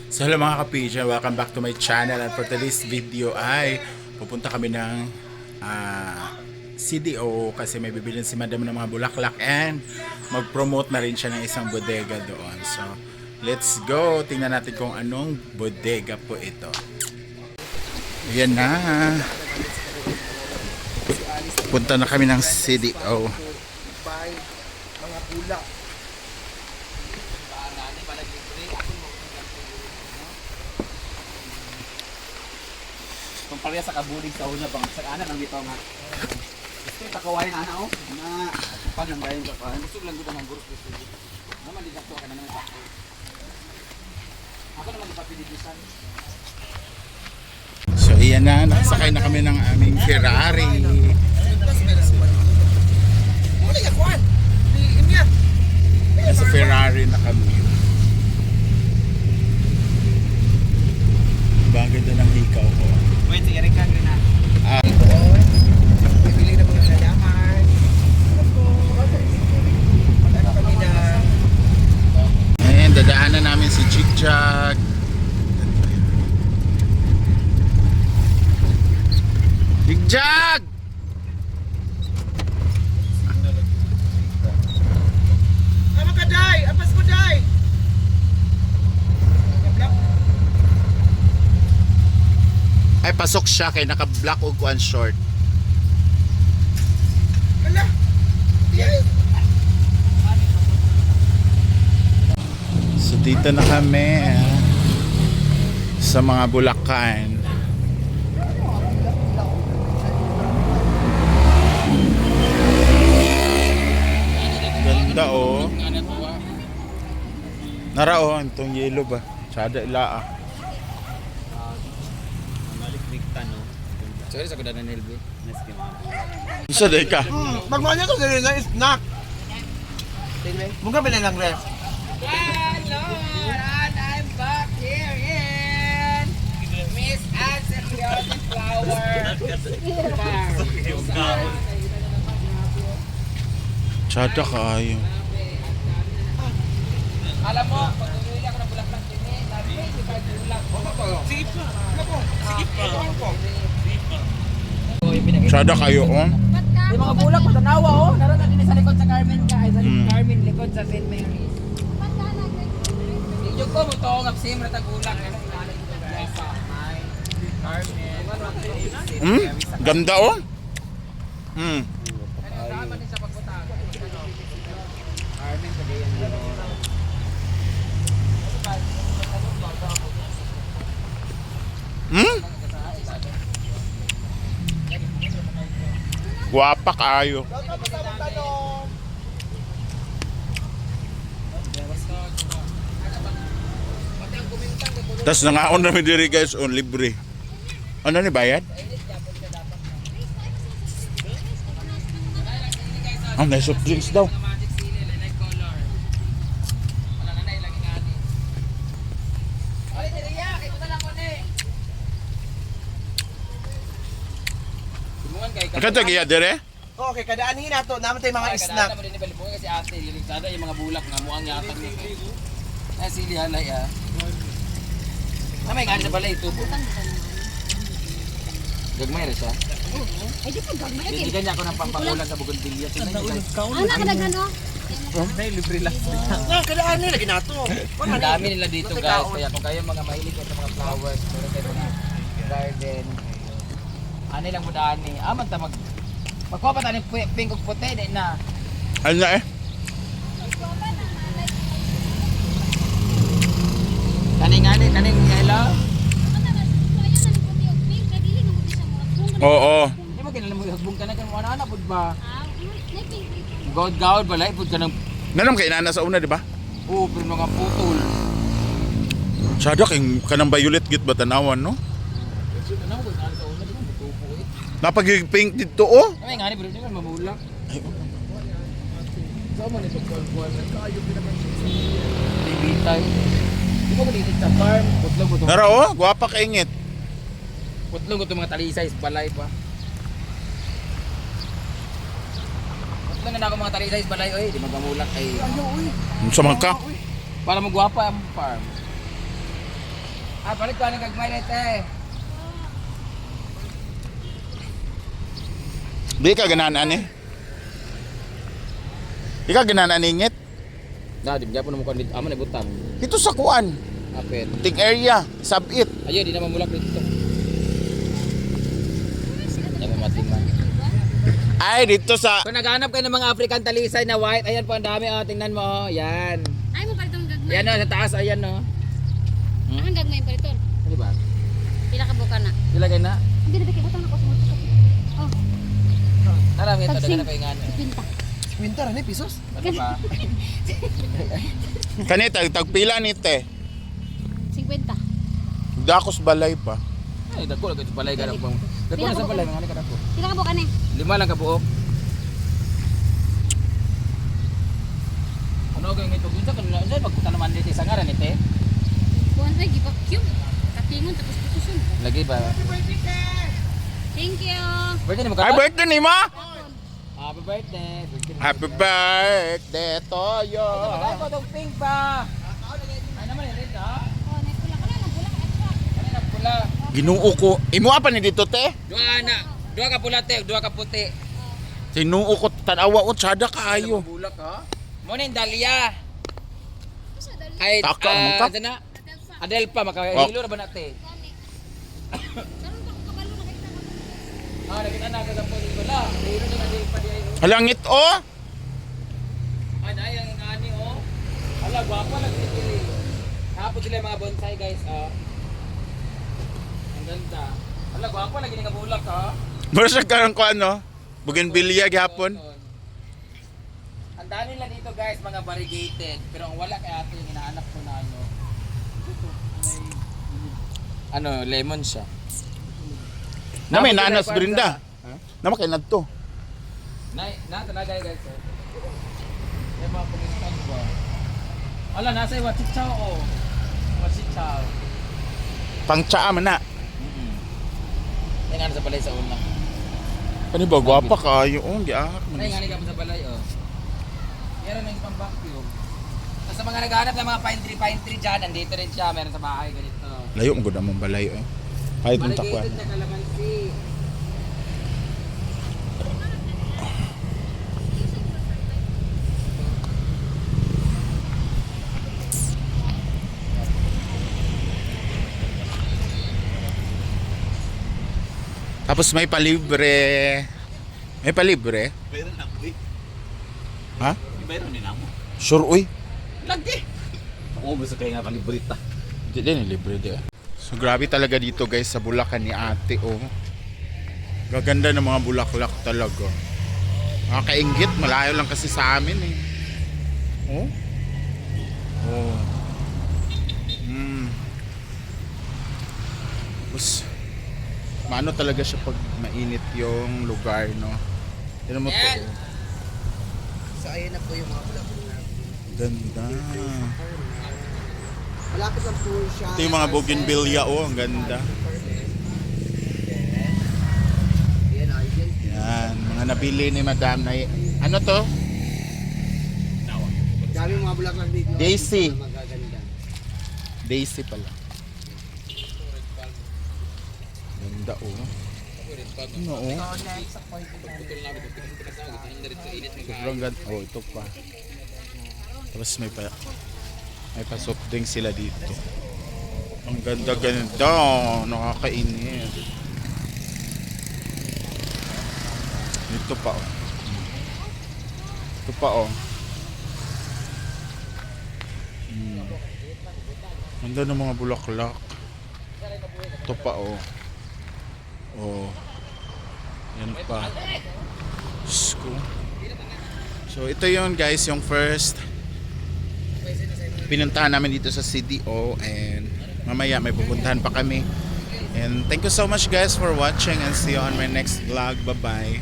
So hello mga ka-pigeon, welcome back to my channel. And for today's video ay pupunta kami ng CDO kasi may bibilin si madam ng mga bulaklak and mag-promote na rin siya ng isang bodega doon. So let's go, tingnan natin kung anong bodega po ito. Ayan na, punta na kami ng CDO. Mga pula. Kung pareha sa kabulig sa una bang sa ana lang dito nga. Ito takawain ana oh. Na pan lang dayon ka pa. Busog lang gud ang gurus gusto. Naman di dakto ka naman sakto. Ako naman ipapiligisan. So ayan na, nakasakay na kami ng aming Ferrari. Wala ya kuan. Niya. Nasa Ferrari na kami. Bagay na ng hikaw ko. Wait, sige rin ka na. Bibili ng mga halaman. Ano kami na Ayan, dadaanan namin si Chigjag. Chigjag! Ano ka, Day? Apas mo, Day! Ay, pasok siya kay naka-black o one short. Wala! Yes! So dito na kami sa mga Bulacan. Ganda oh. Nara oh, itong yellow ba? Tsada ila ah. Malikliktan no. Sorry sa kuda na Nelby. Nice game. Isa day ka. Magmahal ko din na snack. Mungkin ba lang ref? Hello, and I'm back here in Miss Anne's Flower Farm. Tsada kaayo. Alam mo, pag umuwi ako ng bulaklak din eh, sabi ko, hindi pa bulak. Sige pa. Tsada kayo oh. Yung mga bulak, matanawa oh. Naroon natin sa likod sa Carmen ka, ay sa Carmen, likod sa St. Mary's. Yung ko mo to, ngapsim na tagulak. Carmen. Ganda oh. Kasama din sa pagpunta. Carmen Cagayan de Oro. Guwapa kaayo. Tas nangaon namin diri guys on libre. Ano ni bayad? May soft drinks daw. Magic Sili, light color. Wala na ilang ingani. Ay, diriya, kay ko lang ko ni. Simungan kay Kanta giya dire? Okay, kadaanin na to. Naman tayo mga snack. Mo din ni balibong kasi ate, lilig sada yung mga bulak nga muang yatag ni. Ay sili halay ah. May gani sa balay tubo. Gagmay ra siya. Ay, di po gagmay. Hindi kanya ako ng pampakulan sa Bougainvillea. Ano ka nagano? Nay libre lang. Kadaanin lagi na to. Ang dami nila dito guys. Kaya kung kayo mga mahilig sa mga flowers, meron kayo mga garden. Ano lang mo daan ni? Ah, magtamag. Magkuha pa tayo ng pink ug puti di na. Ano na eh? Kaning yellow. Oo. Di ba kinala mo hagbong ka na kan wala na pud ba? God balay pud ka ng Nanam kay nana sa una di ba? pero mga putol. Tsada kay kanang violet git ba tanawan no? Ano ko na sa una di ba mutupo eh. Napag-pink dito oh. Ay ngani bro, di man mamulak. Ay, Sama ni sa kuwan kayo pinapansin. Baby time. Di ba dito sa farm? Putlong ko to. Nara oh, guwapa kaingit. Putlong ko to mga talisay balay pa. Putlong na ako mga talisay balay oy, di magamulak kay. Sa mga ka. Para magwapa ang farm. balik ko ang gagmay na ito eh. Di ka ganahan eh. Di ka ganahan ingit. Nah, di ba po naman ko dito. Aman, ibutang. Dito sa kuan. Apit. Ting area. Sabit. Ayun, di na mamulak dito. Yan mamating man. Ay, dito sa... Kung naghanap kayo ng mga African talisay na white, ayan po ang dami. Oh, tingnan mo. Oh. Yan. Ay mo paliton gagmay. Yan o, sa taas. Ayan o. Ang gagmay paliton. Ano ba? Pila ka buka na. Ilagay na. Hindi na bigay butang ako sa. Oh, Narami ito. Tagsing. Dagan na pa yung ano. pinta. Winter, ano pesos? Ano ba? Kanita, tagpila ni te. 50. Dakos balay pa. Ay, dako. Lagay sa balay. Ganap po. Dako na sa balay. Mga ka dako. Pila ka buka ni. 5 lang kabuok. Ano gawin ito? Minsan ka nila. Saan pagpunta naman dito sa ngaran ito eh? Kuan tay givacuum. Katingon tapos putuson. Lagi ba? Thank you. Birthday ni mo Ay, ka? birthday ni ma! Happy birthday. Happy birthday to you! Ay, ko itong pink pa. Ay naman yung red ha? Oh, nay pula ka na bula ka extra. Kanina pula. Ginuo ko. Imo pa ni dito te? Dua ka pula te, dua ka puti. Sinuo ko tanawa ko tsada kaayo. Bulak ha? Muna yung Dahlia. Ay, Taka, mangkap. sana? Adelpa, makahilo na ba natin? Karon pa ko kabalo na kita. Ah, nakita na kagapon ko la. Hilo ni Adelpa di ay. Halangit oh! Ay, dahil ang ngani oh. Ala, gwapa lang si Kiri. Hapon sila yung mga bonsai guys ah. Ang ganda. Ala, gwapa lagi ni kabulak ha. Mura siya karang ko ano? Bougainvillea gihapon. Ang dami nila dito guys, mga variegated. Pero ang wala kay ate yung hinahanap ko na ano. Ano, lemon siya. Na may Napos nanas sila, Brenda. Ha? Na makinad to. Na talaga guys oh. Yung mga pulistan ba? Ala, nasa iwa, chichaw oh. Chichaw. Pangtsaa man na. Yung ano sa balay sa una. Ano ba gwapa kaayo oh, giahak man. Ay, nga ka sa balay oh. Meron na yung pang vacuum. Sa mga naghahanap ng mga pine tree dyan, nandito rin siya. Meron sa bahay ganito. Layo mo gud among balay oh. Kahit unta ko. Variegated sa kalamansi. Tapos may palibre. May palibre? Bayron na uy. Ha? Bayron ni namo. Sure uy. Lagi. Ako gusto kay nga palibrita. Di din libre di. So grabe talaga dito guys sa Bulacan ni Ate oh. Gaganda ng mga bulaklak talaga. Nakakainggit, malayo lang kasi sa amin eh. Oh. Oh. Tapos maano talaga siya pag mainit yung lugar, no? Tignan mo to. Yan. Oh. So, ayun na po yung mga bulaklak na. Ganda. Malapit ang pool siya. Ito yung mga bougainvillea oh, ang ganda. Yan, ayun. Yan, mga nabili ni Madam na ano to? Dami mga bulaklak dito. Daisy. Na magaganda. Daisy pala. Ganda oh. Ano oh? Sobrang ganda. Oh, ito pa. Tapos may soft drink sila dito. Ang ganda-ganda. Nakakainit. Ito pa oh. Ito pa oh. Ganda ng mga bulaklak. Ito pa oh. Oh. Yan pa. Diyos ko. So ito yun guys, yung first pinuntahan namin dito sa CDO, and mamaya may pupuntahan pa kami. And thank you so much guys for watching, and see you on my next vlog. Bye bye.